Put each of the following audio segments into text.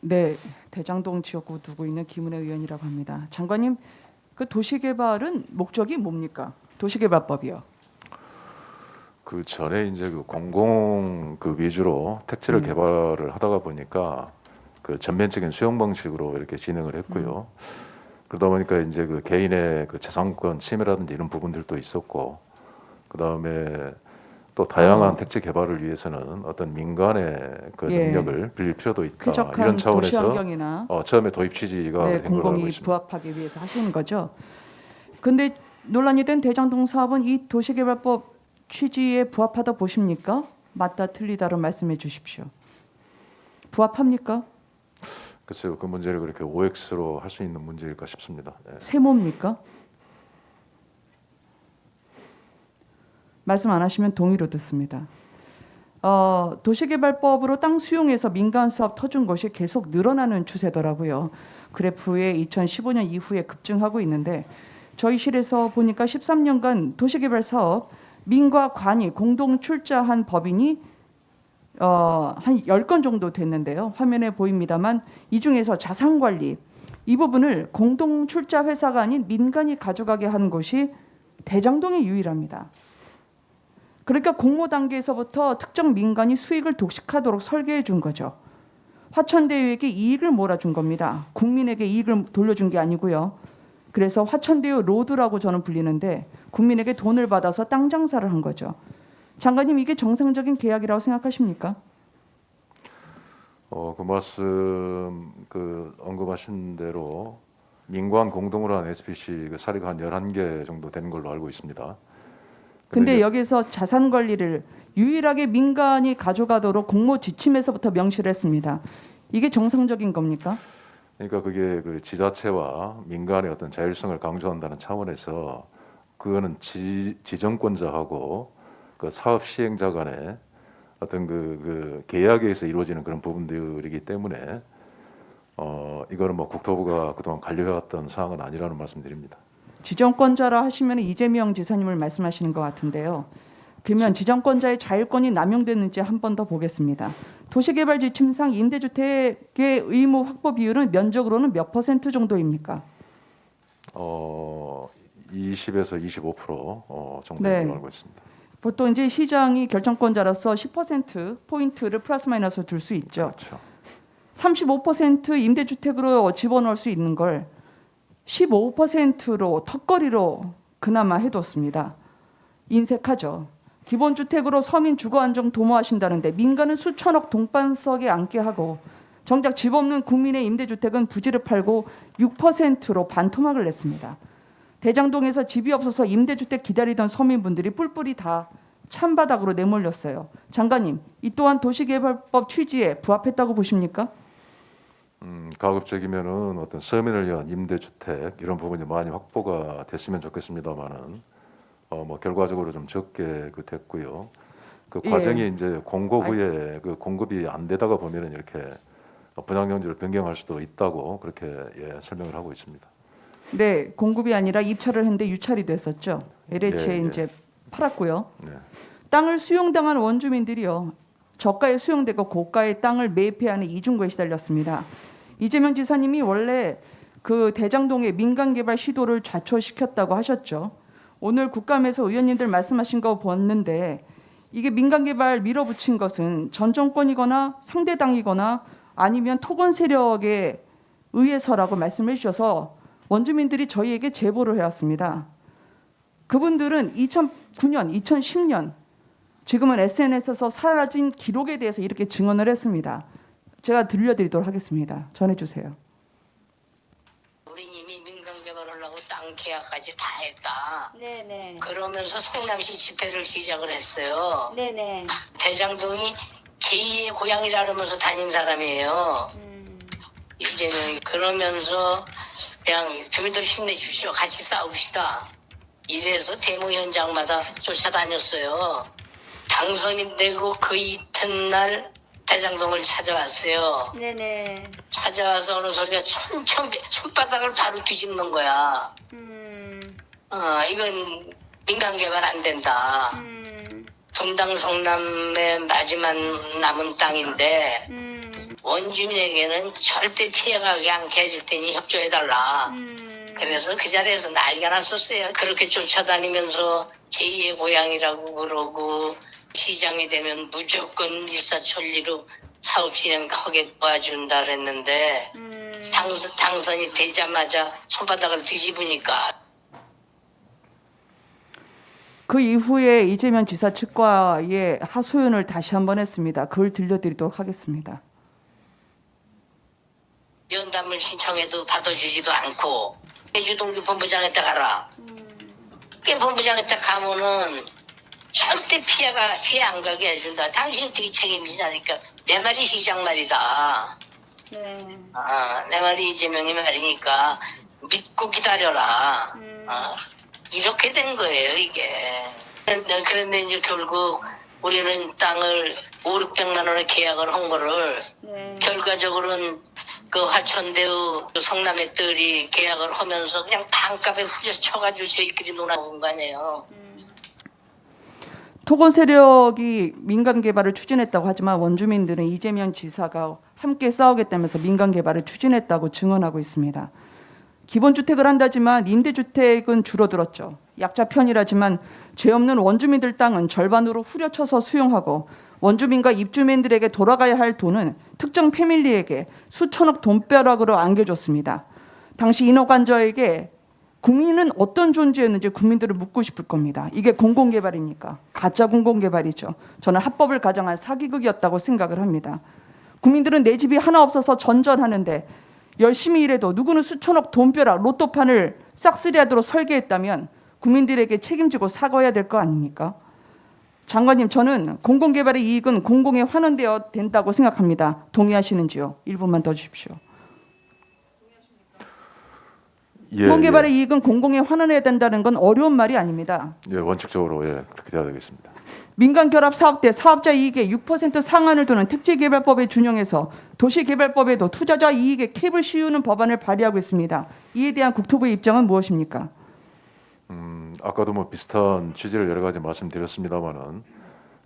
네, 대장동 지역구 두고 있는 김은혜 의원이라고 합니다. 장관님, 그 도시개발은 목적이 뭡니까? 도시개발법이요. 그 전에 이제 그 공공 그 위주로 택지를 개발을 하다가 보니까 그 전면적인 수용 방식으로 이렇게 진행을 했고요. 그러다 보니까 이제 그 개인의 그 재산권 침해라든지 이런 부분들도 있었고, 그 다음에 또 다양한 택지 개발을 위해서는 어떤 민간의 그 예. 능력을 빌릴 필요도 있다. 쾌적한 이런 도시 차원에서 환경이나 처음에 도입 취지가 네, 된 걸로 알고 공공이 있습니다. 부합하기 위해서 하시는 거죠. 근데 논란이 된 대장동 사업은 이 도시개발법 취지에 부합하다 보십니까? 맞다 틀리다로 말씀해 주십시오. 부합합니까? 글쎄요, 그 문제를 그렇게 OX로 할 수 있는 문제일까 싶습니다. 예. 세모입니까? 말씀 안 하시면 동의로 듣습니다. 도시개발법으로 땅 수용해서 민간 사업 터준 것이 계속 늘어나는 추세더라고요. 그래프에 2015년 이후에 급증하고 있는데 저희 실에서 보니까 13년간 도시개발 사업 민과 관이 공동 출자한 법인이 한 10건 정도 됐는데요. 화면에 보입니다만 이 중에서 자산관리 이 부분을 공동 출자 회사가 아닌 민간이 가져가게 한 곳이 대장동이 유일합니다. 그러니까 공모 단계에서부터 특정 민간이 수익을 독식하도록 설계해 준 거죠. 화천대유에게 이익을 몰아준 겁니다. 국민에게 이익을 돌려준 게 아니고요. 그래서 화천대유 로드라고 저는 불리는데 국민에게 돈을 받아서 땅 장사를 한 거죠. 장관님, 이게 정상적인 계약이라고 생각하십니까? 그 말씀 그 언급하신 대로 민관 공동으로 한 SPC 그 사례가 한 11개 정도 되는 걸로 알고 있습니다. 근데 이제 여기서 자산 관리를 유일하게 민간이 가져가도록 공모 지침에서부터 명시를 했습니다. 이게 정상적인 겁니까? 그러니까 그게 그 지자체와 민간의 어떤 자율성을 강조한다는 차원에서 그거는 지정권자하고 그 사업 시행자 간의 어떤 그 계약에 의해서 이루어지는 그런 부분들이기 때문에 이거는 뭐 국토부가 그동안 관리해왔던 사항은 아니라는 말씀드립니다. 지정권자라 하시면 이재명 지사님을 말씀하시는 것 같은데요. 그러면 지정권자의 자율권이 남용됐는지 한 번 더 보겠습니다. 도시개발 지침상 임대주택의 의무 확보 비율은 면적으로는 몇 % 정도입니까? 20에서 25% 정도 네. 걸로 알고 있습니다. 보통 이제 시장이 결정권자로서 10% 포인트를 플러스 마이너스 둘 수 있죠. 그렇죠. 35% 임대주택으로 집어넣을 수 있는 걸 15%로 턱걸이로 그나마 해뒀습니다. 인색하죠. 기본주택으로 서민 주거안정 도모하신다는데 민간은 수천억 동반석에 앉게 하고 정작 집 없는 국민의 임대주택은 부지를 팔고 6%로 반토막을 냈습니다. 대장동에서 집이 없어서 임대주택 기다리던 서민분들이 뿔뿔이 다 찬바닥으로 내몰렸어요. 장관님, 이 또한 도시개발법 취지에 부합했다고 보십니까? 가급적이면은 어떤 서민을 위한 임대주택 이런 부분이 많이 확보가 됐으면 좋겠습니다만은 뭐 결과적으로 좀 적게 그 됐고요. 그 예. 과정이 이제 공고 후에 그 공급이 안 되다가 보면은 이렇게 분양용지를 변경할 수도 있다고 그렇게 설명을 하고 있습니다. 네, 공급이 아니라 입찰을 했는데 유찰이 됐었죠. LH에 예, 예. 이제 팔았고요. 네. 땅을 수용당한 원주민들이요. 저가에 수용되고 고가의 땅을 매입해야 하는 이중고에 시달렸습니다. 이재명 지사님이 원래 그 대장동의 민간 개발 시도를 좌초시켰다고 하셨죠. 오늘 국감에서 의원님들 말씀하신 거 봤는데 이게 민간 개발 밀어붙인 것은 전 정권이거나 상대당이거나 아니면 토건 세력에 의해서라고 말씀해 주셔서 원주민들이 저희에게 제보를 해왔습니다. 그분들은 2009년, 2010년 지금은 SNS에서 사라진 기록에 대해서 이렇게 증언을 했습니다. 제가 들려드리도록 하겠습니다. 전해주세요. 우리 이미 민간 개발하려고 땅 계약까지 다 했다. 네네. 그러면서 성남시 집회를 시작을 했어요. 네네. 대장동이 제2의 고향이라면서 다닌 사람이에요. 이제는 그러면서 그냥 주민들 힘내십시오. 같이 싸웁시다. 이래서 데모 현장마다 쫓아다녔어요. 당선이 되고 그 이튿날 대장동을 찾아왔어요. 네네. 찾아와서 어느 소리가 손바닥을 다루 뒤집는 거야. 이건 민간 개발 안 된다. 분당 성남의 마지막 남은 땅인데 원주민에게는 절대 피해가게 않게 해줄 테니 협조해달라. 그래서 그 자리에서 난리가 났었어요. 그렇게 쫓아다니면서 제2의 고향이라고 그러고 시장이 되면 무조건 일사천리로 사업 진행하게 도와준다 그랬는데 당선이 되자마자 손바닥을 뒤집으니까 그 이후에 이재명 지사 측과의 하소연을 다시 한번 했습니다. 그걸 들려드리도록 하겠습니다. 면담을 신청해도 받아주지도 않고 유동규 본부장한테 가라. 그 본부장한테 가면은 절대 피해 안 가게 해준다. 당신 어떻게 책임지냐니까 내 말이 시장 말이다. 네. 내 말이 이재명이 말이니까 믿고 기다려라. 이렇게 된 거예요 이게. 그런데 이제 결국 우리는 땅을 500~600만 원에 계약을 한 거를 네. 결과적으로는 그 화천대유 성남의 뜰이 계약을 하면서 그냥 반값에 후려쳐가지고 저희끼리 놀아본 거 아니에요. 토건 세력이 민간 개발을 추진했다고 하지만 원주민들은 이재명 지사가 함께 싸우겠다면서 민간 개발을 추진했다고 증언하고 있습니다. 기본주택을 한다지만 임대주택은 줄어들었죠. 약자 편이라지만 죄 없는 원주민들 땅은 절반으로 후려쳐서 수용하고 원주민과 입주민들에게 돌아가야 할 돈은 특정 패밀리에게 수천억 돈벼락으로 안겨줬습니다. 당시 인허관저에게 국민은 어떤 존재였는지 국민들을 묻고 싶을 겁니다. 이게 공공개발입니까? 가짜 공공개발이죠. 저는 합법을 가정한 사기극이었다고 생각을 합니다. 국민들은 내 집이 하나 없어서 전전하는데 열심히 일해도 누구는 수천억 돈벼락 로또판을 싹쓸이하도록 설계했다면 국민들에게 책임지고 사과해야 될 거 아닙니까? 장관님, 저는 공공개발의 이익은 공공에 환원되어야 된다고 생각합니다. 동의하시는지요? 1분만 더 주십시오. 공공개발의 이익은 공공에 환원해야 된다는 건 어려운 말이 아닙니다. 예, 원칙적으로 예, 그렇게 돼야 되겠습니다. 민간결합사업 때 사업자 이익의 6% 상한을 두는 택지개발법에 준용해서 도시개발법에도 투자자 이익에 캡을 씌우는 법안을 발의하고 있습니다. 이에 대한 국토부의 입장은 무엇입니까? 아까도 뭐 비슷한 취지를 여러 가지 말씀드렸습니다만은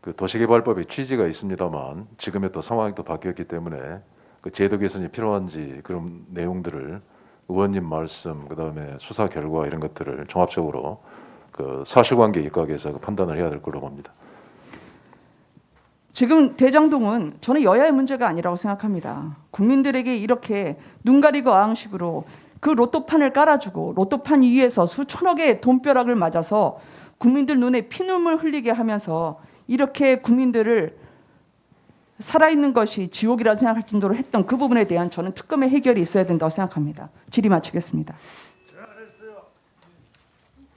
그 도시개발법의 취지가 있습니다만 지금의 또 상황이 또 바뀌었기 때문에 그 제도 개선이 필요한지 그런 내용들을 의원님 말씀 그다음에 수사 결과 이런 것들을 종합적으로 그 사실관계 입각해서 그 판단을 해야 될 걸로 봅니다. 지금 대장동은 저는 여야의 문제가 아니라고 생각합니다. 국민들에게 이렇게 눈 가리고 아흥식으로 그 로또판을 깔아주고 로또판 위에서 수천억의 돈벼락을 맞아서 국민들 눈에 피눈물 흘리게 하면서 이렇게 국민들을 살아있는 것이 지옥이라 생각할 정도로 했던 그 부분에 대한 저는 특검의 해결이 있어야 된다고 생각합니다. 질의 마치겠습니다.